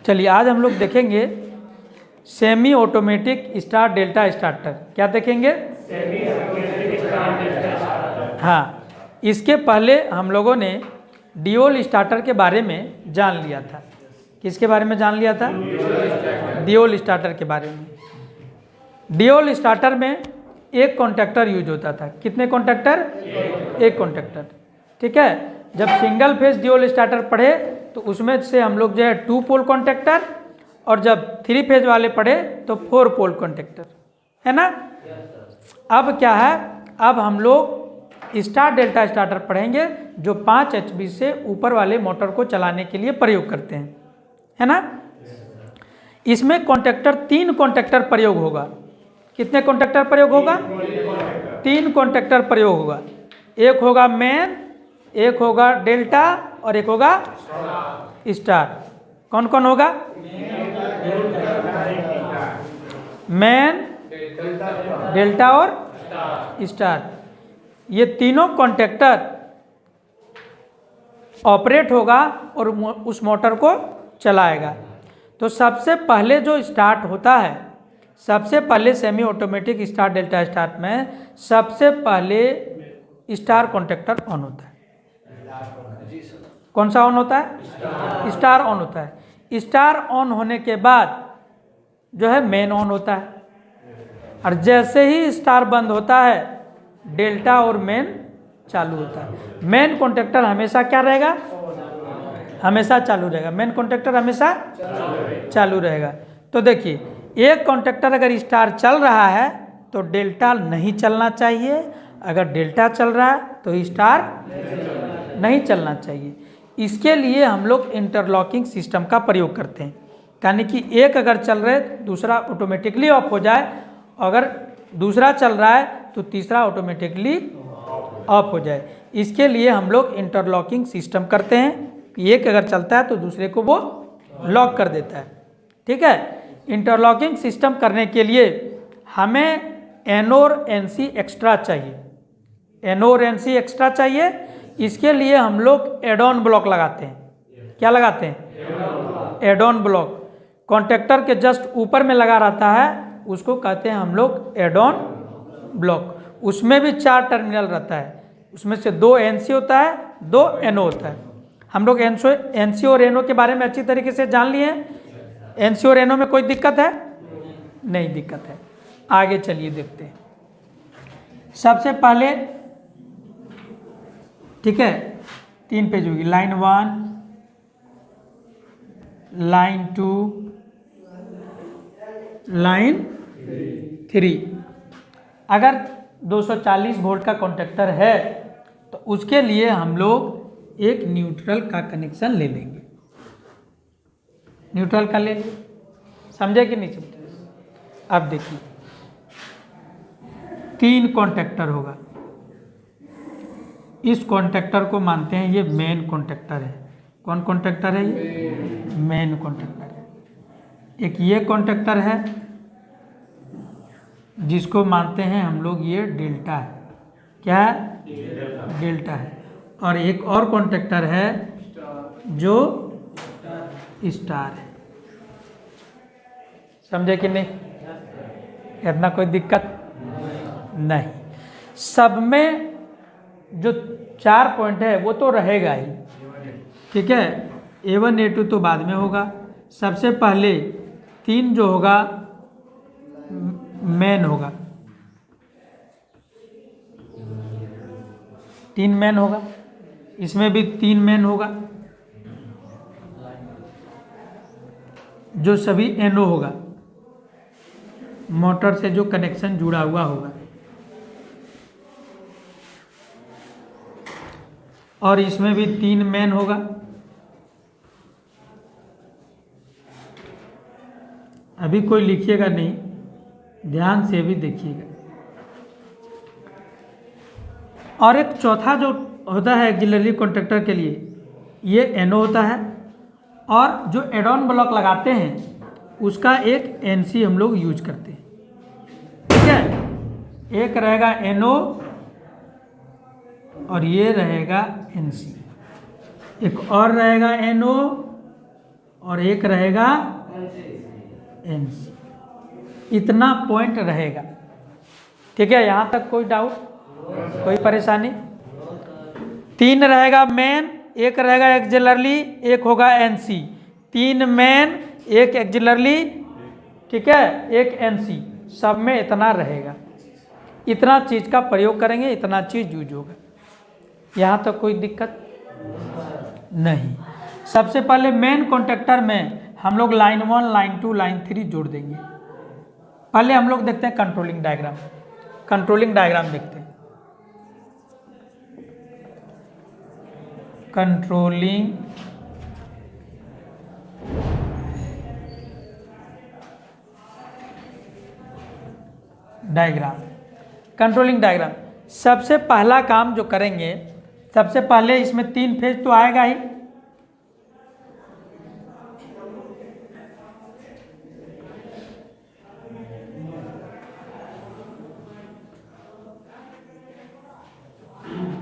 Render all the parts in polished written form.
चलिए आज हम लोग देखेंगे semi automatic star delta starter. क्या देखेंगे? Semi automatic star delta starter. हाँ, इसके पहले हम लोगों ने ड्यूल स्टार्टर के बारे में जान लिया था। किसके बारे में जान लिया था? ड्यूल स्टार्टर के बारे में। ड्यूल स्टार्टर में एक कॉन्टैक्टर यूज होता था। कितने कॉन्टैक्टर? एक कॉन्टैक्टर। ठीक है। जब सिंगल फेज ड्यूल स्टार्टर पढ़े तो उसमें से हम लोग जो है 2 पोल कॉन्टैक्टर, और जब 3 फेज वाले पढ़े तो 4 पोल कॉन्टैक्टर, है ना? अब क्या है, अब हम लोग स्टार डेल्टा स्टार्टर पढ़ेंगे जो 5 HP से ऊपर वाले मोटर को चलाने के लिए प्रयोग करते हैं, है ना? इसमें कॉन्टैक्टर 3 कॉन्टैक्टर प्रयोग होगा। कितने कॉन्टैक्टर प्रयोग होगा? 3 कॉन्टैक्टर प्रयोग होगा। एक होगा मेन, एक होगा डेल्टा और एक होगा स्टार। कौन कौन होगा? मेन, डेल्टा और स्टार। ये तीनों कॉन्टैक्टर ऑपरेट होगा और उस मोटर को चलाएगा। तो सबसे पहले जो स्टार्ट होता है, सबसे पहले semi automatic star delta start में सबसे पहले स्टार कॉन्टैक्टर ऑन होता है। कौन सा ऑन होता है? स्टार ऑन होता है। स्टार ऑन होने के बाद जो है मेन ऑन होता है, और जैसे ही स्टार बंद होता है डेल्टा और मेन चालू होता है। मेन कॉन्टैक्टर हमेशा क्या रहेगा? हमेशा चालू रहेगा। मेन कॉन्टैक्टर हमेशा चालू रहेगा। तो देखिए, एक कॉन्टैक्टर अगर स्टार चल रहा है तो डेल्टा नहीं चलना चाहिए, अगर डेल्टा चल रहा है तो स्टार नहीं चलना चाहिए। इसके लिए हम लोग इंटरलॉकिंग सिस्टम का प्रयोग करते हैं, यानी कि एक अगर चल रहा है दूसरा ऑटोमेटिकली ऑफ हो जाए, अगर दूसरा चल रहा है तो तीसरा ऑटोमेटिकली ऑफ हो जाए। इसके लिए हम लोग इंटरलॉकिंग सिस्टम करते हैं। एक अगर चलता है तो दूसरे को वो लॉक कर देता है। ठीक है। इंटरलॉकिंग सिस्टम करने के लिए हमें एनो और एनसी एक्स्ट्रा चाहिए। एनो और एनसी एक्स्ट्रा चाहिए। इसके लिए हम लोग एड ऑन ब्लॉक लगाते हैं। क्या लगाते हैं? Add on block. कॉन्टैक्टर के जस्ट ऊपर में लगा रहता है, उसको कहते हैं हम लोग एड ऑन ब्लॉक। उसमें भी 4 टर्मिनल रहता है, उसमें से 2 एनसी होता है, 2 एनओ होता है। हम लोग एनसी और एनओ के बारे में अच्छी तरीके से जान लिए हैं। एनसी और एनओ में कोई दिक्कत है? नहीं दिक्कत है। आगे चलिए देखते हैं। सबसे पहले, ठीक है, 3 पेज होगी। Line 1, line 2, line 3। अगर 240 वोल्ट का कॉन्टैक्टर है तो उसके लिए हम लोग एक न्यूट्रल का कनेक्शन ले लेंगे। न्यूट्रल का ले लेंगे। समझे कि नहीं समझे? अब देखिए, 3 कॉन्टैक्टर होगा। इस कॉन्टैक्टर को मानते हैं ये मेन कॉन्टैक्टर है। कौन कॉन्टैक्टर है? ये मेन कॉन्टैक्टर है। एक ये कॉन्टैक्टर है जिसको मानते हैं हम लोग ये डेल्टा है। क्या है? डेल्टा है। और एक और कॉन्टैक्टर है जो स्टार है। समझे कि नहीं? इतना कोई दिक्कत नहीं। सब में जो 4 पॉइंट है वो तो रहेगा ही। ठीक है। A1 A2 तो बाद में होगा। सबसे पहले 3 जो होगा मेन होगा। 3 मेन होगा। इसमें भी 3 मेन होगा, जो सभी एनओ होगा, मोटर से जो कनेक्शन जुड़ा हुआ होगा। और इसमें भी 3 मेन होगा। अभी कोई लिखिएगा नहीं, ध्यान से भी देखिएगा। और एक चौथा जो होता है ऑक्सिलरी कॉन्टैक्टर के लिए, ये एनओ होता है। और जो एड ऑन ब्लॉक लगाते हैं उसका एक एनसी हम लोग यूज करते हैं। ठीक है। एक रहेगा एनओ और ये रहेगा एनसी। एक और रहेगा एनओ और एक रहेगा NC। इतना पॉइंट रहेगा। ठीक है, यहाँ तक कोई डाउट, कोई परेशानी? 3 रहेगा मेन, एक रहेगा एक्सिलरी, एक होगा NC। 3 मेन, एक एक्सिलरी, ठीक है, एक NC, सब में इतना रहेगा। इतना चीज़ का प्रयोग करेंगे, इतना चीज़ यूज होगा। यहाँ तक कोई दिक्कत नहीं। सबसे पहले मेन कॉन्ट्रैक्टर में हम लोग लाइन 1, लाइन 2, लाइन 3 जोड़ देंगे। पहले हम लोग देखते हैं कंट्रोलिंग डायग्राम। कंट्रोलिंग डायग्राम देखते हैं। Controlling diagram. कंट्रोलिंग डायग्राम सबसे पहला काम जो करेंगे, सबसे पहले इसमें 3 फेज तो आएगा ही।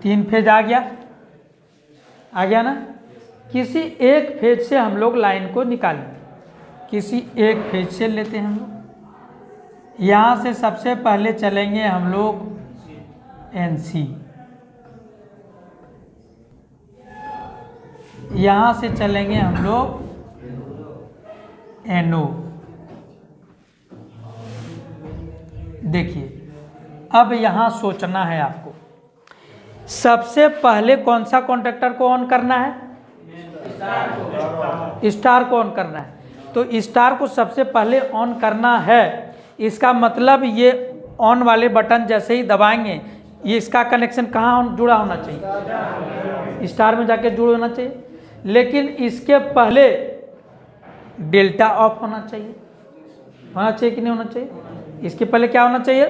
तीन फेज आ गया ना। किसी एक फेज से हम लोग लाइन को निकालेंगे। किसी एक फेज से लेते हैं हम लोग। यहाँ से सबसे पहले चलेंगे हम लोग NC, यहाँ से चलेंगे हम लोग NO। देखिए, अब यहाँ सोचना है आपको, सबसे पहले कौन सा कॉन्ट्रैक्टर को ऑन करना है? स्टार को ऑन करना है। तो स्टार को सबसे पहले ऑन करना है। इसका मतलब ये ऑन वाले बटन जैसे ही दबाएंगे, ये इसका कनेक्शन कहाँ जुड़ा होना चाहिए? स्टार में जाके जुड़ होना चाहिए। लेकिन इसके पहले डेल्टा ऑफ होना चाहिए। होना चाहिए कि नहीं होना चाहिए? इसके पहले क्या होना चाहिए?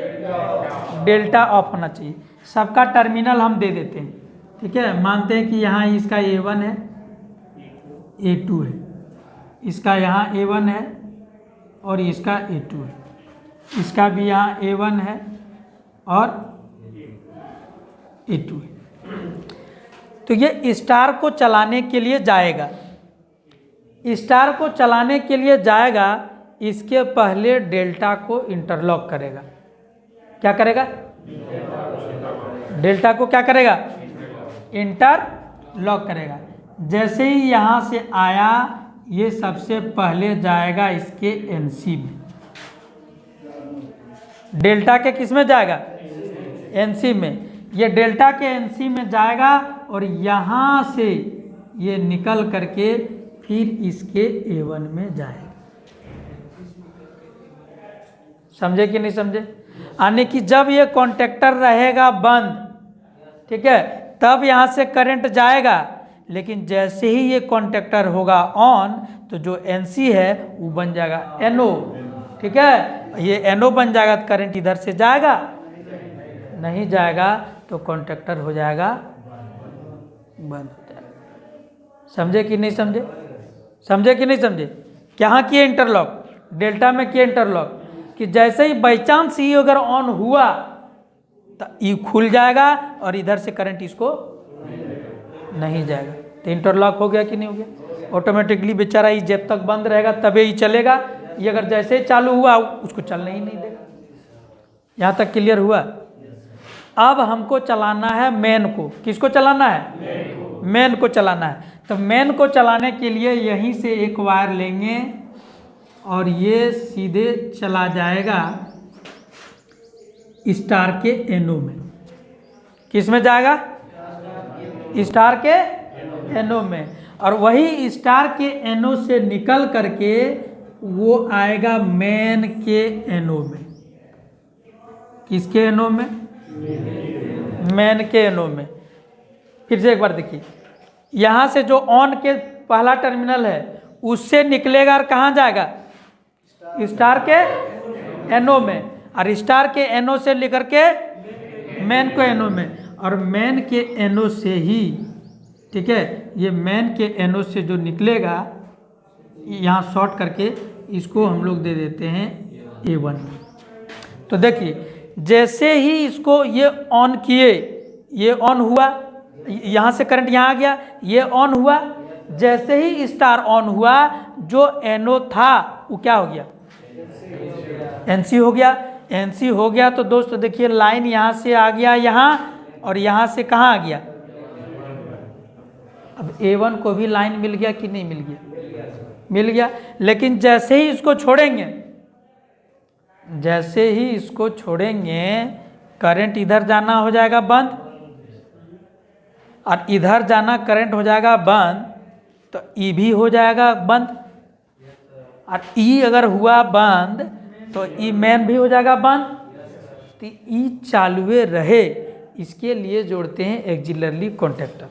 डेल्टा ऑफ होना चाहिए। सबका टर्मिनल हम दे देते हैं। ठीक है, मानते हैं कि यहाँ इसका A1 है, A2 है, इसका यहाँ A1 है और इसका A2 है, इसका भी यहाँ A1 है और A2 है। तो ये स्टार को चलाने के लिए जाएगा। स्टार को चलाने के लिए जाएगा, इसके पहले डेल्टा को इंटरलॉक करेगा। क्या करेगा? डेल्टा को क्या करेगा? इंटरलॉक करेगा। जैसे ही यहाँ से आया, ये सबसे पहले जाएगा इसके NC में। डेल्टा के किस में जाएगा? NC में। ये डेल्टा के NC में जाएगा और यहाँ से ये निकल करके फिर इसके A1 में जाएगा। समझे कि नहीं समझे? यानी कि जब ये कॉन्टैक्टर रहेगा बंद, ठीक है, तब यहाँ से करंट जाएगा। लेकिन जैसे ही ये कॉन्टैक्टर होगा ऑन, तो जो NC है वो बन जाएगा NO। ठीक है, ये NO बन जाएगा तो करंट इधर से जाएगा, नहीं जाएगा तो कॉन्टैक्टर हो जाएगा बंद हो जाएगा। समझे कि नहीं समझे? समझे कि नहीं समझे? क्या किए इंटरलॉक? डेल्टा में किए इंटरलॉक कि जैसे ही बाई चांस ये अगर ऑन हुआ तो ये खुल जाएगा और इधर से करंट इसको नहीं जाएगा। तो इंटरलॉक हो गया कि नहीं हो गया? ऑटोमेटिकली बेचारा ये जब तक बंद रहेगा तभी ही चलेगा। ये अगर जैसे ही चालू हुआ उसको चलने ही नहीं देगा। यहाँ तक क्लियर हुआ? अब हमको चलाना है मेन को। किसको चलाना है? मेन को चलाना है। तो मेन को चलाने के लिए यहीं से एक वायर लेंगे और ये सीधे चला जाएगा स्टार के NO में। किस में जाएगा? स्टार के NO में। और वही स्टार के NO से निकल करके वो आएगा मेन के NO में। किसके NO में? मेन के NO में। फिर से एक बार देखिए, यहाँ से जो ऑन के पहला टर्मिनल है उससे निकलेगा और कहाँ जाएगा? स्टार के NO में। और स्टार के NO से लेकर के मेन को NO में, और मेन के NO से ही, ठीक है, ये मेन के NO से जो निकलेगा यहाँ शॉर्ट करके इसको हम लोग दे देते हैं A1। तो देखिए, जैसे ही इसको ये ऑन किए, ये ऑन हुआ, यहाँ से करंट यहाँ आ गया, ये ऑन हुआ, जैसे ही स्टार ऑन हुआ जो NO था वो क्या हो गया, NC हो गया। NC हो गया तो दोस्तों देखिए लाइन यहाँ से आ गया यहाँ, और यहाँ से कहाँ आ गया, अब A1 को भी लाइन मिल गया कि नहीं मिल गया, मिल गया। लेकिन जैसे ही इसको छोड़ेंगे, जैसे ही इसको छोड़ेंगे करंट इधर जाना हो जाएगा बंद, और इधर जाना करंट हो जाएगा बंद, तो E भी हो जाएगा बंद, और E अगर हुआ बंद तो E मेन भी हो जाएगा बंद। तो E चालुए रहे, इसके लिए जोड़ते हैं एक्सिलरी कॉन्टैक्टर।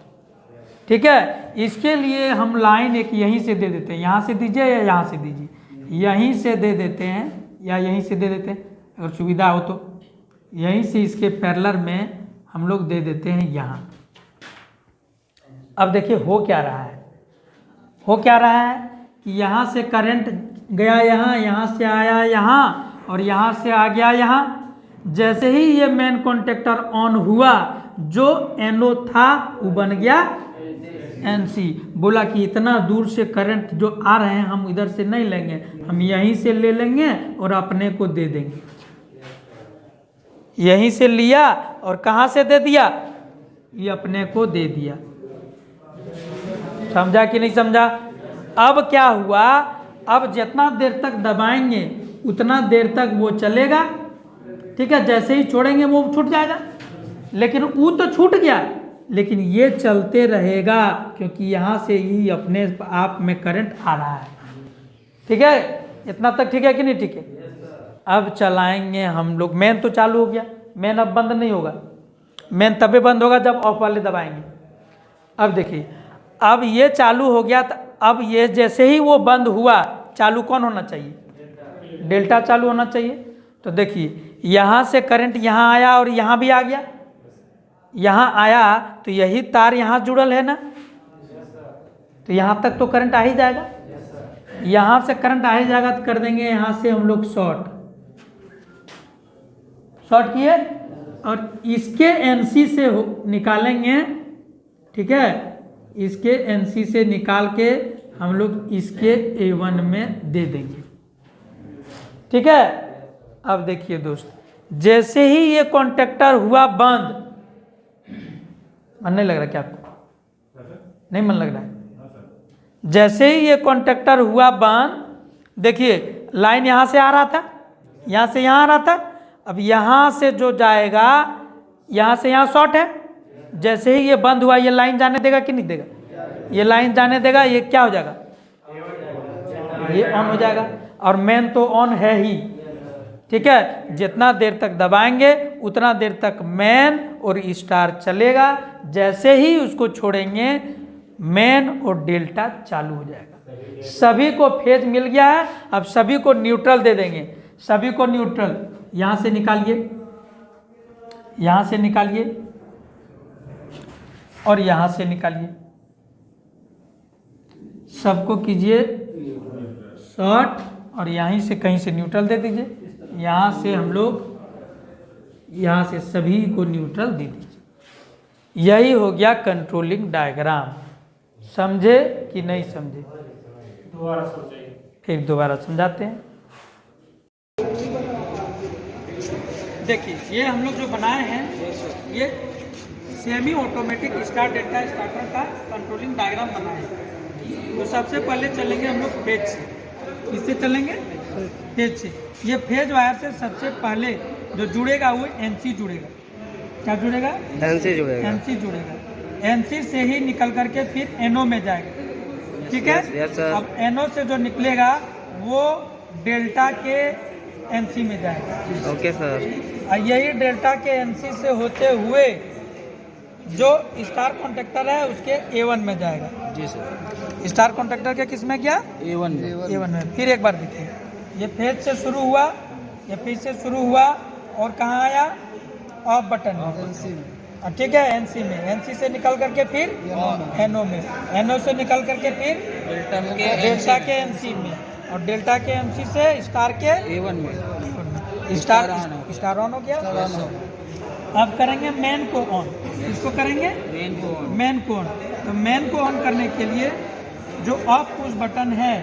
ठीक है, इसके लिए हम लाइन एक यहीं से दे देते हैं, यहाँ से दीजिए या यहाँ से दीजिए, यहीं से दे देते हैं या यहीं से दे देते हैं, अगर सुविधा हो तो यहीं से इसके पैरेलल में हम लोग दे देते हैं यहाँ। अब देखिए हो क्या रहा है, हो क्या रहा है कि यहाँ से करंट गया यहाँ, यहाँ से आया यहाँ, और यहाँ से आ गया यहाँ। जैसे ही ये मेन कॉन्टैक्टर ऑन हुआ जो NO था वो बन गया NC। बोला कि इतना दूर से करंट जो आ रहे हैं हम इधर से नहीं लेंगे, हम यहीं से ले लेंगे और अपने को दे देंगे। यहीं से लिया और कहाँ से दे दिया, ये अपने को दे दिया। समझा कि नहीं समझा? अब क्या हुआ, अब जितना देर तक दबाएंगे उतना देर तक वो चलेगा। ठीक है, जैसे ही छोड़ेंगे वो छूट जाएगा, लेकिन वो तो छूट गया, लेकिन ये चलते रहेगा क्योंकि यहाँ से ही अपने आप में करंट आ रहा है। ठीक है, इतना तक ठीक है कि नहीं ठीक है? अब चलाएंगे हम लोग, मेन तो चालू हो गया, मेन अब बंद नहीं होगा, मेन तभी बंद होगा जब ऑफ वाले दबाएंगे। अब देखिए, अब ये चालू हो गया, तो अब ये जैसे ही वो बंद हुआ चालू कौन होना चाहिए, डेल्टा चालू होना चाहिए। तो देखिए यहाँ से करंट यहाँ आया और यहाँ भी आ गया, यहाँ आया तो यही तार यहाँ जुड़ल है ना, तो यहाँ तक तो करंट आ ही जाएगा। यहाँ से करंट आ ही जाएगा तो कर देंगे यहाँ से हम लोग शॉर्ट किए और इसके NC से निकालेंगे। ठीक है, इसके NC से निकाल के हम लोग इसके A1 में दे देंगे। ठीक है, अब देखिए दोस्त, जैसे ही ये कॉन्टैक्टर हुआ बंद, मन नहीं लग रहा क्या आपको? नहीं मन लग रहा है? जैसे ही ये कॉन्टैक्टर हुआ बंद, देखिए लाइन यहाँ से आ रहा था, यहाँ से यहाँ आ रहा था, अब यहाँ से जो जाएगा यहाँ से यहाँ शॉर्ट है। जैसे ही ये बंद हुआ ये लाइन जाने देगा कि नहीं देगा, ये लाइन जाने देगा, ये क्या हो जाएगा, ये ऑन हो जाएगा, और मेन तो ऑन है ही। ठीक है, जितना देर तक दबाएंगे उतना देर तक मेन और स्टार चलेगा। जैसे ही उसको छोड़ेंगे मेन और डेल्टा चालू हो जाएगा। सभी को फेज मिल गया है, अब सभी को न्यूट्रल दे देंगे। सभी को न्यूट्रल यहाँ से निकालिए, यहाँ से निकालिए और यहाँ से निकालिए, सबको कीजिए शॉर्ट और यहीं से कहीं से न्यूट्रल दे दीजिए। यहाँ से हम लोग यहाँ से सभी को न्यूट्रल दे दीजिए। यही हो गया कंट्रोलिंग डायग्राम। समझे कि नहीं समझे? दोबारा सोचिए, फिर दोबारा समझाते हैं। देखिए ये हम लोग जो बनाए हैं ये semi automatic star delta starter का कंट्रोलिंग डायग्राम बनाए हैं। तो सबसे पहले चलेंगे हम लोग फेज से। किससे चलेंगे? फेज से। ये फेज वायर से सबसे पहले जो जुड़ेगा वो NC जुड़ेगा। क्या जुड़ेगा? NC जुड़ेगा। NC जुड़ेगा। NC से ही निकल करके फिर NO में जाएगा। ठीक है? Yes, sir. अब NO से जो निकलेगा वो डेल्टा के NC में जाएगा। Okay sir. और यही डेल्टा के NC से होते हुए जो स्टार कॉन्टैक्टर है उसके A1 में जाएगा। जी सर। स्टार कॉन्टैक्टर के किस में गया? A1 में। फिर एक बार देखिए, ये फेज से शुरू हुआ, ये फेज से शुरू हुआ और कहाँ आया? ऑफ बटन में। ठीक है, NC में। NC से निकल करके फिर NO में, NO से निकल करके फिर डेल्टा के NC में, और डेल्टा के NC से स्टार के A1 में। स्टार ऑन हो गया। अब करेंगे मेन को ऑन। इसको करेंगे मेन को ऑन। मेन को ऑन। तो मेन को ऑन करने के लिए जो ऑफ पुश बटन है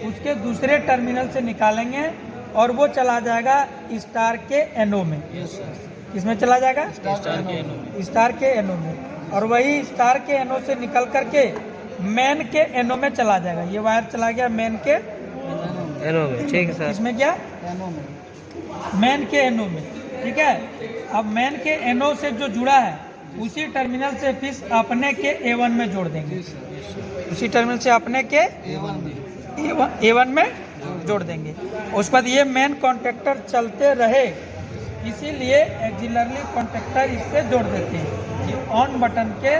उसके दूसरे टर्मिनल से निकालेंगे और वो चला जाएगा स्टार के एनओ में। किसमें चला जाएगा? स्टार के एनओ में। और वही स्टार के एनओ से निकल करके मेन के एनओ में चला जाएगा। ये वायर चला गया मेन के एनओ में। ठीक है सर। इसमें क्या? मेन के एनओ में। ठीक है। अब मेन के एनओ से जो जुड़ा है उसी टर्मिनल से फिर अपने के A1 में जोड़ देंगे। उसी टर्मिनल से अपने के A1 में जोड़ देंगे। उसके बाद ये मेन कॉन्टेक्टर चलते रहे, इसीलिए एक्सिलरी कॉन्टेक्टर इससे जोड़ देते हैं। ये ऑन बटन के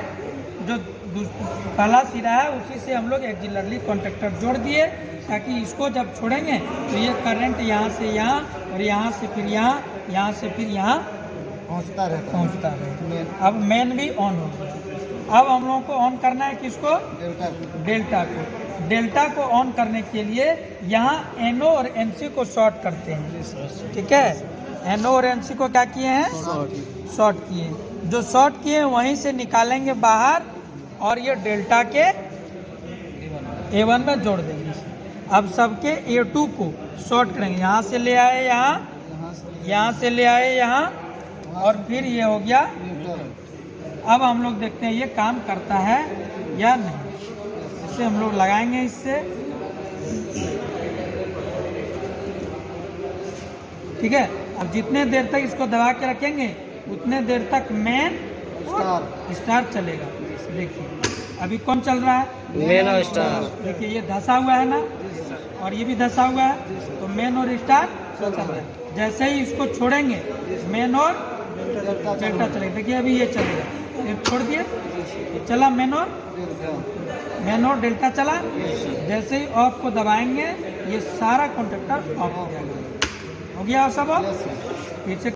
जो पहला सिरा है उसी से हम लोग एक्सिलरी कॉन्टेक्टर जोड़ दिए, ताकि इसको जब छोड़ेंगे तो ये करंट यहाँ से यहाँ और यहाँ से फिर यहाँ, यहाँ से फिर यहाँ पहुँचता रहे। अब मेन भी ऑन हो गया। अब हम लोगों को ऑन करना है किसको? डेल्टा को। डेल्टा को ऑन करने के लिए यहाँ एनओ और एनसी को शॉर्ट करते हैं। ठीक है। एनओ और एनसी को क्या किए हैं? शॉर्ट किए। जो शॉर्ट किए वहीं से निकालेंगे बाहर और ये डेल्टा के A1 में जोड़ देंगे। अब सबके A2 को शॉर्ट करेंगे। यहाँ से ले आए यहाँ, यहाँ से ले आए यहाँ, और फिर ये हो गया। अब हम लोग देखते हैं ये काम करता है या नहीं। इसे हम लोग लगाएंगे इससे। ठीक है। अब जितने देर तक इसको दबा के रखेंगे उतने देर तक मेन स्टार चलेगा। देखिए अभी कौन चल रहा है? मेन और स्टार। देखिए ये धंसा हुआ है ना, और ये भी धंसा हुआ है, तो मेन और स्टार चल रहा है। जैसे ही इसको छोड़ेंगे मेन और डेल्टा चलेगा। देखिए अभी ये चलेगा, ये छोड़ दिए, ये चला मेन और डेल्टा चला। जैसे ही ऑफ को दबाएंगे ये सारा कॉन्टेक्टर ऑफ हो जाएगा। हो गया सब ऑफ। फिर से